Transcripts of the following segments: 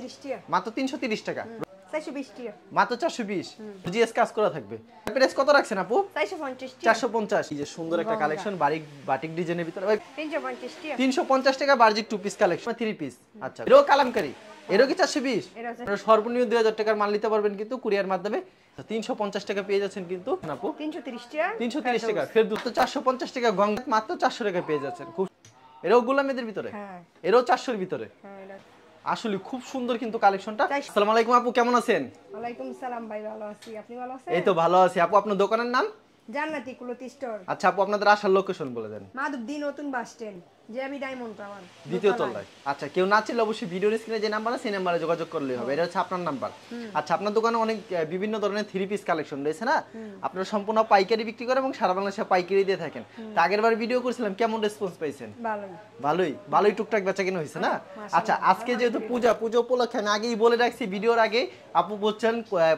330 টাকা মাত্র 330 টাকা 420 টাকা মাত্র 420 জিএস কাজ করা থাকবে প্রাইস কত রাখছেন আপু 450 টাকা 450 এই যে সুন্দর একটা কালেকশন বাটিক ডিজাইনের ভিতরে ভাই 350 টাকা 350 টাকা বার্জিক টু পিস কালেকশন 3 পিস আচ্ছা এরও কালামকারী এরও কি 420 আপনারা সর্বনিম্ন 2000 টাকার মাল নিতে পারবেন কিন্তু কুরিয়ার মাধ্যমে 350 টাকা পেয়ে যাচ্ছেন কিন্তু আপু 330 টাকা 330 টাকা ফের তো 450 টাকা গং মাত্র 400 টাকা পেয়ে যাচ্ছেন খুব এরও গোলামেদের ভিতরে হ্যাঁ এরও 400 এর ভিতরে হ্যাঁ এটা আসলে খুব সুন্দর কিন্তু কালেকশনটা আসসালামু আলাইকুম আপু কেমন আছেন ওয়ালাইকুম সালাম ভাই ভালো আছি আপনি ভালো আছেন এই তো ভালো আছি আপু আপনার দোকানের নাম জান্নাতি ক্লথ স্টোর আচ্ছা আপু আপনাদের আসার লোকেশন বলে দেন মাধবদী নতুন bus stand JB diamond tower দ্বিতীয় তলায় আচ্ছা কেউ না চিনলে অবশ্যই ভিডিওর স্ক্রিনে যে নাম্বার আছে সেই নম্বরে যোগাযোগ করলেই হবে এটা হচ্ছে আপনার নাম্বার আচ্ছা আপনার দোকানে অনেক বিভিন্ন ধরনের 3 পিস কালেকশন রয়েছে না আপনারা সম্পূর্ণ পাইকারি বিক্রি করেন এবং সারা বাংলাদেশে পাইকারি দিয়ে থাকেন তা আগেরবার ভিডিও করেছিলাম কেমন রেসপন্স পাইছেন ভালোই টুকটাক বেচাকেনা হয়েছে না আচ্ছা আজকে যেহেতু পূজা উপলক্ষে আমি আগেই বলে রাখছি ভিডিওর আগে আপু বলছেন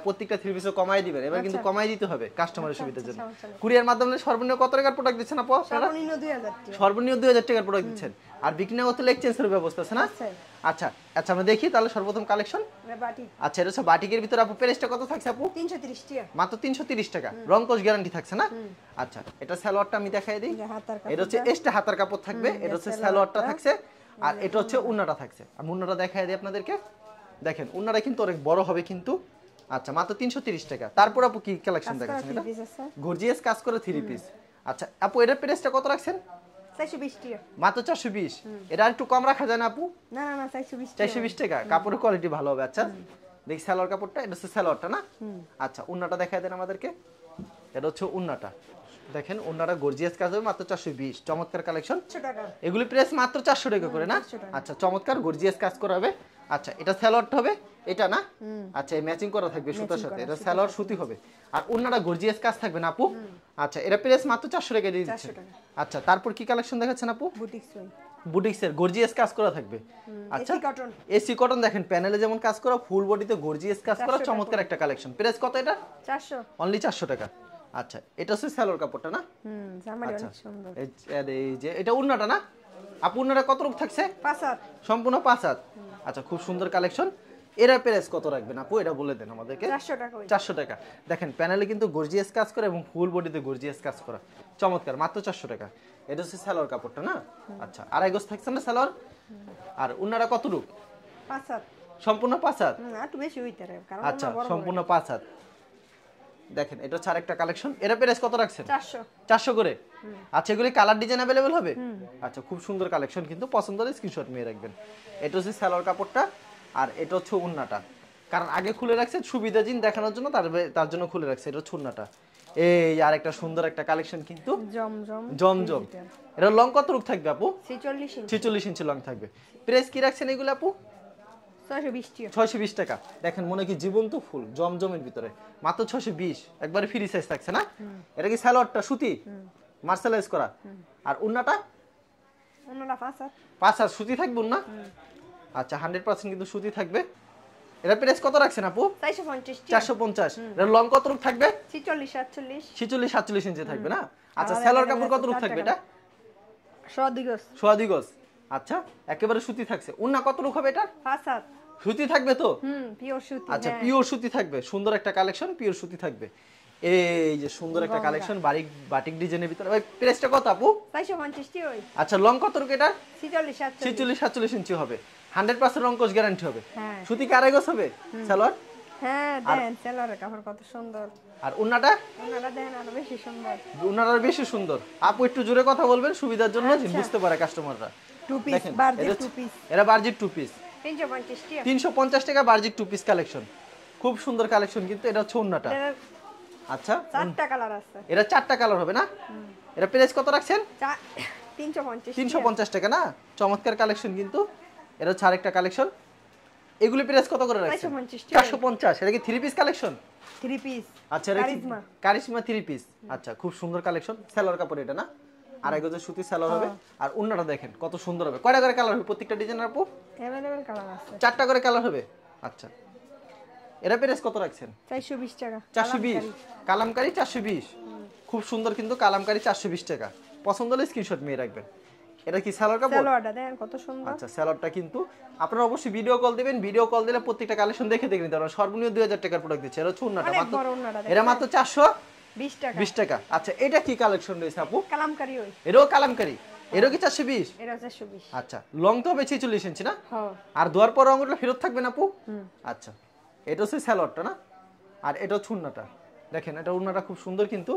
প্রত্যেকটা 3 পিসও কমাই দিবেন এবার কিন্তু কমাই দিতে হবে কাস্টমারের সুবিধার জন্য কুরিয়ার মাধ্যমে সর্বনিম্ন কত টাকার প্রোডাক্ট দিচ্ছেন আপু আপনারা সর্বনিম্ন 2000 টাকার প্রোডাক্ট দিচ্ছেন আর বিক্রি না করতে এক্সচেঞ্জের ব্যবস্থা আছে না আচ্ছা আমরা দেখি তাহলে সর্বপ্রথম কালেকশন বাটিক আচ্ছা এটা হচ্ছে বাটিকের ভিতরে আপু প্রাইসটা কত থাকছে আপু 330 টাকা মাত্র 330 টাকা রং কোশ গ্যারান্টি থাকছে না আচ্ছা এটা সালোয়ারটা আমি দেখাই দেই এটা হচ্ছে এক্সট্রা হাতার কাপড় থাকবে এটা হচ্ছে সালোয়ারটা থাকছে আর এটা হচ্ছে উন্নাটা থাকছে আমি উন্নাটা দেখাই দিই আপনাদেরকে দেখেন উন্নাটা কিন্তু অনেক বড় হবে কিন্তু আচ্ছা মাত্র 330 টাকা তারপর আপু কি কালেকশন দেখাচ্ছেন এটা গর্জিয়াস কাজ করে 3 পিস আচ্ছা আপু এর প্রাইসটা কত রাখছেন 420 টাকা মাত্র 420 এটা একটু কম রাখা যায় না আপু না 420 টাকা কাপড়ের কোয়ালিটি ভালো হবে আচ্ছা দেখি সালোয়ার কাপড়টা এটা হচ্ছে সালোয়ারটা না আচ্ছা উন্নাটা দেখায় দেন আমাদেরকে এটা হচ্ছে উন্নাটা দেখেন উন্নাটা গর্জিয়াস কাজ হবে মাত্র 420 চমৎকার কালেকশন এগুলি প্রাইস মাত্র 400 টাকা করে না আচ্ছা চমৎকার গর্জিয়াস কাজ করা হবে আচ্ছা এটা সালোয়ারটা হবে এটা না আচ্ছা এই ম্যাচিং করা থাকবে সুতার সাথে এটা সালোয়ার সুতি হবে আর উন্নাটা গর্জিয়াস কাজ থাকবে না আপু আচ্ছা এটা প্রাইস মাত্র 400 টাকা দিয়ে দিচ্ছেন আচ্ছা তারপর কি কালেকশন দেখাচ্ছেন আপু বুটিক্সের গর্জিয়াস কাজ করা থাকবে আচ্ছা এসি কটন দেখেন প্যানেলে যেমন কাজ করা ফুল বডিতে গর্জিয়াস কাজ করা চমৎকার একটা কালেকশন প্রাইস কত এটা 400 অনলি 400 টাকা আচ্ছা এটা হচ্ছে সালোয়ার কাপড়টা না জামাটি অনেক সুন্দর এই যে এটা উন্নাটা না আপু উন্নাটা কত রূপ থাকছে 5 হাত সম্পূর্ণ 5 হাত আচ্ছা খুব সুন্দর কালেকশন এর প্রাইস কত রাখবেন আপু এটা বলে দেন আমাদেরকে 400 টাকা দেখেন প্যানেলে কিন্তু গর্জিয়াস কাজ করে এবং ফুল বডিতে গর্জিয়াস কাজ করা চমৎকার মাত্র 400 টাকা এটা হচ্ছে সালোয়ার কাপড়টা না আচ্ছা আড়াই গজ থাকছে না সালোয়ার আর উন্নাটা কত রূপ 5 হাত সম্পূর্ণ 5 হাত একটু বেশি হইতে পারে কারণ আচ্ছা সম্পূর্ণ 5 হাত দেখেন এটা হচ্ছে আরেকটা কালেকশন এর প্রাইস কত রাখছেন 400 করে আচ্ছা এগুলি কালার ডিজাইন अवेलेबल হবে আচ্ছা খুব সুন্দর কালেকশন কিন্তু পছন্দ হলে স্ক্রিনশট নিয়ে রাখবেন এটা হচ্ছে সালোয়ার কাপড়টা আর এটা হচ্ছে উন্নাটা কারণ আগে খুলে রাখছে সুবিধা জিন দেখানোর জন্য তার জন্য খুলে রাখছে এটা হচ্ছে উন্নাটা এই আরেকটা সুন্দর একটা কালেকশন কিন্তু জমজম এটা লং কত রূপ থাকবে আপু 46 ইঞ্চি লং থাকবে প্রাইস কি রাখছেন এগুলো আপু 620 টাকা দেখেন মনে কি জীবন্ত ফুল জমজমের ভিতরে মাত্র 620 একবারে ফ্রি সাইজ থাকছে না এটা কি সালোয়ারটা সুতি মার্শালাইজ করা আর উন্নাটা 5 হাত সুতি থাকবে না আচ্ছা 100% কিন্তু সুতি থাকবে এটা প্রাইস কত রাখছেন আপু 450 এর লং কত রূপ থাকবে 46 47 ইঞ্চি থাকবে না আচ্ছা সালোয়ার কাপড় কত রূপ থাকবে এটা 100 গজ আচ্ছা একেবারে সুতি থাকছে উন্না কত রূপ হবে এটা 5 হাত সুতি থাকবে তো পিওর সুতি আচ্ছা পিওর সুতি থাকবে সুন্দর একটা কালেকশন পিওর সুতি থাকবে এই যে সুন্দর একটা কালেকশন বাটিক ডিজাইনের ভিতরে ভাই প্রাইসটা কত আপু 450 টাকা আচ্ছা লং কত রূপ এটা 46 47 ইঞ্চি হবে 100% রং কোশ গ্যারান্টি হবে সুতি কি আড়াই গজ হবে সালোয়ার হ্যাঁ দেন সালোয়ারের কাপড় কত সুন্দর আর উন্নাটা দেন আরো বেশি সুন্দর উন্নাটা বেশি সুন্দর আপু একটু জোরে কথা বলবেন সুবিধার জন্য বুঝতে পারে কাস্টমাররা 2 পিস বার্জিক 2 পিস এরা বার্জিক 2 পিস 350 টাকা বার্জিক 2 পিস কালেকশন খুব সুন্দর কালেকশন কিন্তু এটা হচ্ছে উন্নাটা আচ্ছা 4টা কালার আছে এটা 4টা কালার হবে না এটা প্রাইস কত রাখছেন 350 টাকা না চমৎকার কালেকশন কিন্তু এটা হচ্ছে আরেকটা কালেকশন এগুলি প্রাইস কত করে রাখছেন 450 এটা কি 3 পিস কালেকশন 3 পিস আচ্ছা কারিশমা 3 পিস আচ্ছা খুব সুন্দর কালেকশন সালোয়ার কাপড় এটা না আড়াই গজের সুতি সালোয়ার হবে আর উন্নাটা দেখেন কত সুন্দর হবে কয়টা করে কালার হবে প্রত্যেকটা ডিজাইনের আপু अवेलेबल কালার আছে 4টা করে কালার হবে আচ্ছা এর প্রাইস কত রাখছেন 420 টাকা 420 কালামকারী 420 খুব সুন্দর কিন্তু কালামকারী 420 টাকা পছন্দ হলে স্ক্রিনশট নিয়ে রাখবেন এটা কি সালোয়ার কাপড়? সালোয়ারটা দেখেন কত সুন্দর। আচ্ছা সালোয়ারটা কিন্তু আপনারা অবশ্যই ভিডিও কল দিবেন, ভিডিও কল দিলে প্রত্যেকটা কালেকশন দেখে দেখে নিতে পারবেন। সর্বনিম্ন 2000 টাকার প্রোডাক্ট দিচ্ছে। এটা চুন্নাটা অনেক মাত্র বড় ওন্নাটা এটা দেখেন। মাত্র 420 20 টাকা। টাকা। আচ্ছা এটা কি কালেকশন রয়েছে আপু? কালামকারী ওই। এরও কালামকারী, এরও কি 420? এটা 420। আচ্ছা লং তো হবে 46 ইঞ্চি না? হ্যাঁ। আর ধোয়ার পর রঙগুলো ফেরত থাকবে না আপু? আচ্ছা এটা হচ্ছে সালোয়ারটা না, আর এটা হচ্ছে উন্নাটা। দেখেন এটা উন্নাটা খুব সুন্দর কিন্তু,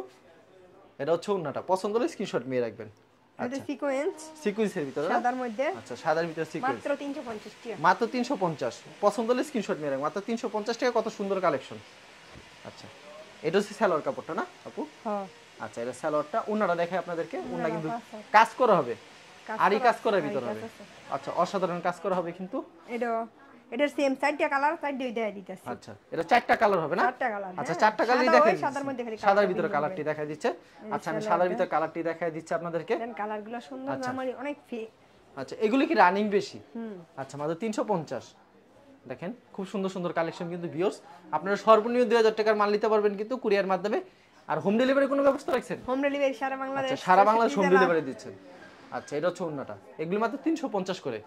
এটা হচ্ছে উন্নাটা। পছন্দ হলে স্ক্রিনশট নিয়ে রাখবেন। এটা আচ্ছা সিকোয়েন্স সিকোয়েন্সের ভিতরে না? সাদার মধ্যে আচ্ছা সাদার ভিতরে সিকোয়েন্স মাত্র 350 টাকা। মাত্র 350। পছন্দ হলে স্ক্রিনশট নিয়ে রাখবেন। মাত্র 350 টাকা, কত সুন্দর কালেকশন। আচ্ছা এটা হচ্ছে সালোয়ার কাপড়টা না আপু? হ্যাঁ। আচ্ছা এটা সালোয়ারটা। উন্নাটা দেখাই আপনাদেরকে। উন্না কিন্তু পাঁচ হাত। কাজ করা হবে, আরই কাজ করার আরই ভিতরে কাজ হবে। আছে। আচ্ছা অসাধারণ কাজ করা হবে কিন্তু। এটার সেম সাইডটা কালার সাইড দুই দেয়া দিতেছে। আচ্ছা এটা চারটা কালার হবে না? চারটা কালার। আচ্ছা চারটা কালারই সাদা দেখেন। ওই সাদার মধ্যে খালি সাদার ভিতরে কালারটি দেখাই দিচ্ছে। আচ্ছা আমি সাদার ভিতরে কালারটি দেখাই দিচ্ছি আপনাদেরকে। দেন কালারগুলো সুন্দর। আচ্ছা। আমার অনেক আচ্ছা এগুলি কি রানিং বেশি? আচ্ছা মাত্র 350। দেখেন খুব সুন্দর সুন্দর কালেকশন কিন্তু ভিউয়ার্স। আপনারা সর্বনিম্ন 2000 টাকার মাল নিতে পারবেন কিন্তু কুরিয়ার মাধ্যমে। আর হোম ডেলিভারি কোনো ব্যবস্থা রাখছেন? হোম ডেলিভারি সারা বাংলাদেশ। আচ্ছা সারা বাংলাদেশ হোম ডেলিভারি দিচ্ছেন। আচ্ছা এটা হচ্ছে ওন্নাটা। এগুলি মাত্র 350 করে,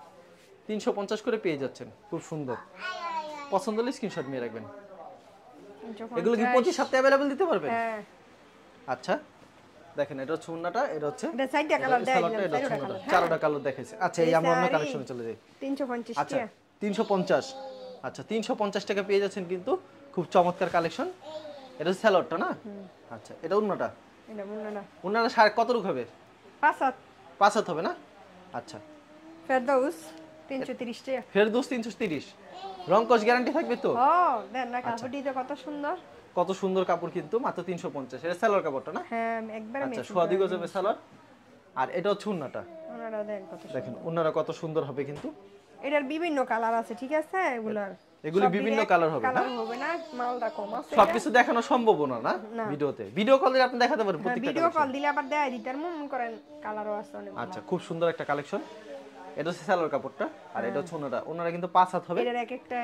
350 করে পেয়ে যাচ্ছেন। খুব সুন্দর। পছন্দ হলে স্ক্রিনশট নিয়ে রাখবেন। এগুলো কি 25 সপ্তাহে अवेलेबल দিতে পারবেন? হ্যাঁ। আচ্ছা দেখেন এটা হচ্ছে ওন্নাটা, এটা হচ্ছে এটা সাইডটা কালার দেয়া সালোয়ারটা, এটা হচ্ছে ওন্নাটা। চারটা কালার দেখাইছে। আচ্ছা এই আমরা অন্য কালেকশনে চলে যাই। 350 আচ্ছা টাকা। 350। আচ্ছা 350 টাকা পেয়ে যাচ্ছেন কিন্তু খুব চমৎকার কালেকশন। এটা হচ্ছে সালোয়ারটা না? আচ্ছা এটা ওন্নাটা। এটা বলনা না। ওন্নাটা সাড়ে কত রুক হবে? 5 হাত। 5 হাত হবে না? আচ্ছা ফেরদৌস 330 টাকা। ফেরদৌস 330। রংকশ গ্যারান্টি থাকবে তো? ও দেন না কাপড়টিতে কত সুন্দর। কত সুন্দর কাপড় কিন্তু মাত্র 350। এটা সালোয়ার কাপড়টা না? হ্যাঁ একবারে আচ্ছা মেচিং। সোয়াদি গজবে সালোয়ার। আর এটা হচ্ছে উন্নাটা। ওনারা দেন কত সুন্দর। দেখেন উন্নাটা কত সুন্দর হবে কিন্তু। এটার বিভিন্ন কালার আছে ঠিক আছে এগুলার। এগুলি সব বিভিন্ন direct কালার হবে না? কালার হবে না, মালটা কম আছে। সবকিছু দেখানো সম্ভব না না না। ভিডিওতে। ভিডিও কল দিয়ে আপনি দেখাতে পারেন প্রত্যেকটা ভিডিও কালেকশন। কল দিলে আবার দেয় দিতে আর মন করেন কালারও আছে অনেক। আচ্ছা খুব সুন্দর একটা কালেকশন। এটা হচ্ছে সালোয়ার কাপড়টা, আর এটা হচ্ছে উন্নাটা। উন্নাটা কিন্তু 5 হাত হবে। এটার এক একটা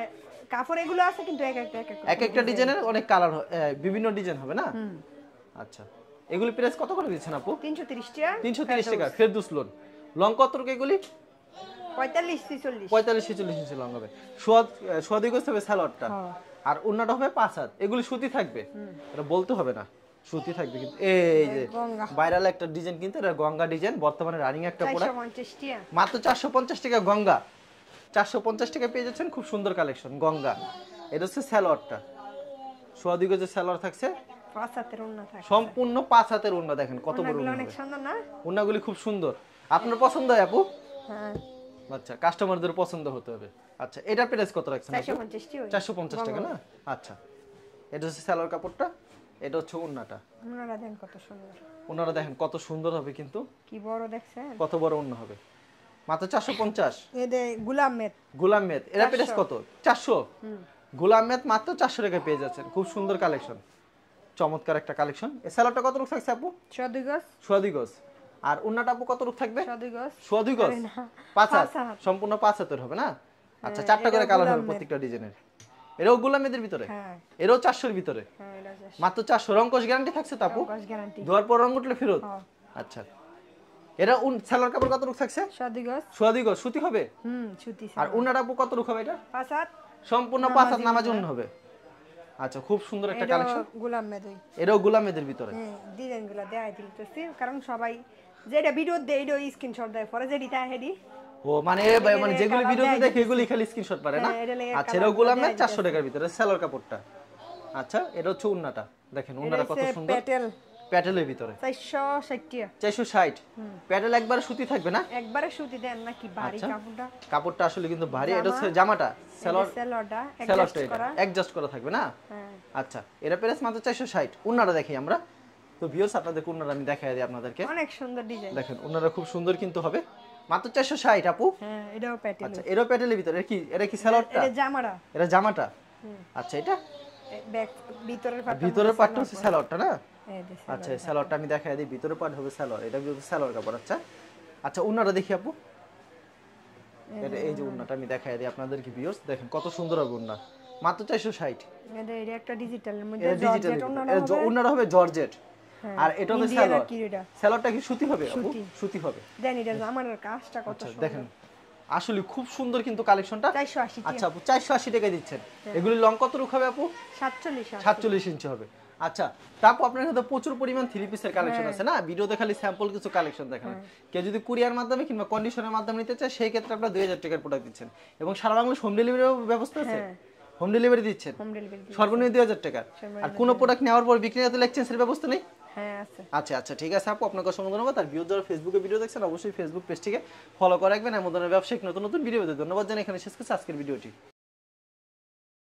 কাপড় এগুলো আছে কিন্তু এক একটা এক একটা ডিজাইনের অনেক কালার, বিভিন্ন ডিজাইন হবে না? আচ্ছা এগুলি প্রাইস কত করে দিচ্ছেন আপু? 330 টাকা। 330 টাকা ফেরদৌস লোন। লং কত রুক এগুলি? 45 46। 45 46 ইঞ্চি লং হবে। সোয়াদি গজ হবে সালোয়ারটা। আর উন্নাটা হবে 5 হাত। এগুলি সুতি থাকবে, এটা বলতে হবে না, সুতি থাকবে কিন্তু। এই যে গঙ্গা। ভাইরাল একটা ডিজাইন কিন্তু, এটা গঙ্গা ডিজাইন, বর্তমানে রানিং একটা প্রোডাক্ট। 450 টাকা। মাত্র 450 টাকা গঙ্গা। 450 টাকা পেয়ে যাচ্ছেন খুব সুন্দর কালেকশন গঙ্গা। এটা হচ্ছে সালোয়ারটা। সোয়াদি গজের সালোয়ার থাকছে, 5 হাতের ওন্না থাকে। সম্পূর্ণ 5 হাতের ওন্না। দেখেন কত বড় ওন্নাগুলো ওন্না অনেক হবে। সুন্দর না? ওন্নাগুলি খুব সুন্দর। আপনার পছন্দ হয় আপু? হ্যাঁ। আচ্ছা কাস্টমারদের পছন্দ হতে হবে। আচ্ছা এটার প্রাইস কত রাখছেন আপু? 450 টাকা। 450 টাকা না? আচ্ছা এটা হচ্ছে সালোয়ার কাপড়টা, এটা হচ্ছে ওন্নাটা। ওন্নারা দেন কত সুন্দর। ওনারা দেখেন কত সুন্দর হবে কিন্তু, কি বড় দেখছেন? কত বড় ওন্না হবে। মাত্র 450। এদে গোলাম মেদ। গোলাম মেদ এরা প্রাইস 400 কত? 400। গোলাম মেদ মাত্র 400 টাকায় পেয়ে যাচ্ছেন। খুব সুন্দর কালেকশন, চমৎকার একটা কালেকশন। এই সালোয়ারটা কত রূপ থাকছে আপু? 102 গজ। সোয়াদি গজ। আর ওন্নাটা আপু কত রূপ থাকবে? 102 গজ। সোয়াদি গজ। আরে না, 5 হাত, 5 হাত। সম্পূর্ণ 5 হাতের হবে না? আচ্ছা হ্যাঁ, চারটা করে এটাও কালার গোলাম হবে মেদ। প্রত্যেকটা ডিজাইনের। এরাও গোলাম মেদের ভিতরে, হ্যাঁ এরাও 400 এর ভিতরে। হ্যাঁ এটা আছে। মাত্র 400। রংকশ গ্যারান্টি থাকছে তো আপু? গজ গ্যারান্টি। ধোয়ার পর রং উঠলে ফেরত? হ্যাঁ। আচ্ছা এরা সালোয়ার কাপড় কত রূপ থাকছে? 102 গজ। সোয়াদি গজ সুতি হবে। সুতি। আর উন্নাটা আপু কত রূপ হবে এটা? 5 হাত। সম্পূর্ণ 5 হাত নামাজ উন্ন হবে। আচ্ছা খুব সুন্দর একটা এটা কালেকশন। গোলাম মেদ ওই। এরাও গোলামেদের ভিতরে। হ্যাঁ ডিজাইনগুলো দেয় দিতেছি কারণ সবাই যেটা ভিডিও দেয় এটা স্ক্রিনশট দেয় পরে যেটি তাই হেডি। ও মানে মানে যেগুলো ভিডিওতে দেখে এগুলি খালি স্ক্রিনশট পারে না? হ্যাঁ, এটা লেগে আচ্ছা colour এরাও গোলামের দেয়া 400 টাকার ভিতরে সালোয়ার কাপড়টা। আচ্ছা এটা হচ্ছে উন্নাটা। দেখেন উন্নাটা কত সুন্দর, প্যাটেল প্যাটেলের ভিতরে 460 টাকা। 460। প্যাটেল একবার সুতি থাকবে না? একবারে সুতি দেন নাকি ভারী আচ্ছা। কাপড়টা? কাপড়টা আসলে কিন্তু ভারী। এটা হচ্ছে জামাটা, সালোয়ার সেলরটা সালোয়ারটা অ্যাডজাস্ট করা। অ্যাডজাস্ট করা থাকবে না? হ্যাঁ আচ্ছা এরা প্রাইস মাত্র 460। উন্নাটা দেখি আমরা তো ভিউয়ার্স, আপনাদের উন্নাটা আমি দেখাই দিই আপনাদেরকে। অনেক সুন্দর ডিজাইন। দেখেন উন্নাটা খুব সুন্দর কিন্তু হবে। মাত্র 460 আপু। হ্যাঁ এটাও প্যাটেল। আচ্ছা এরও প্যাটেলের ভিতরে এটা কি সালোয়ারটা? এটা জামাটা। এটা জামাটা। আচ্ছা এটা ব্যাক ভিতরের পাটটা। ভিতরের পার্টটা হচ্ছে সালোয়ারটা না? এই যে আচ্ছা এই সালোয়ারটা আমি দেখাই দিই। ভিতরের পার্ট হবে সালোয়ার, এটা হচ্ছে সালোয়ার কাপড়। আচ্ছা আচ্ছা উন্নাটা দেখি আপু। এটা এই যে উন্নাটা আমি দেখাই দিই আপনাদেরকে ভিউয়ার্স। দেখেন কত সুন্দর হবে উন্না। মাত্র 460। এটা একটা ডিজিটালের মধ্যে এটা ডিজিটাল। জর্জেট ওন্নাটা হবে। উন্নাটা হবে জর্জেট। আর এটা তো ইন্ডিয়ান আর সালোয়ার, কি এটা? সালোয়ারটা কি সুতি হবে আপু? সুতি। সুতি হবে। দেন এটা আমার কাজটা কত সুন্দর। দেখেন আসলে খুব সুন্দর কিন্তু কালেকশনটা। 480 টাকা। আচ্ছা আপু 480 টাকায় দিচ্ছেন। এগুলি লং কত রুখ হবে আপু? 47 47 ইঞ্চি হবে। আচ্ছা তারপর আপনার কাছে প্রচুর পরিমাণ থ্রি পিসের কালেকশন আছে না, ভিডিওতে খালি স্যাম্পল কিছু কালেকশন দেখান। কেউ যদি কুরিয়ার মাধ্যমে কিংবা কন্ডিশনের মাধ্যমে নিতে চায় সেই ক্ষেত্রে আপনারা 2000 টাকার প্রোডাক্ট দিচ্ছেন এবং সারা বাংলাদেশ হোম ডেলিভারি ব্যবস্থা আছে। হোম ডেলিভারি দিচ্ছেন হোম ডেলিভারি। সর্বনিম্ন 2000 টাকা। আর কোন প্রোডাক্ট নেওয়ার পর বিক্রি হতে এক্সচেঞ্জের ব্যবস্থা নেই? হ্যাঁ আছে। আচ্ছা আচ্ছা ঠিক আছে আপু, আপনাকে অসংখ্য ধন্যবাদ। আর ভিউ যারা ফেসবুকে ভিডিও দেখছেন অবশ্যই ফেসবুক পেজটিকে ফলো করে রাখবেন। এমন ধরনের ব্যবসায়িক নতুন নতুন ভিডিও পেতে ধন্যবাদ জানাই এখানে শেষ করছি আজকের ভিডিওটি।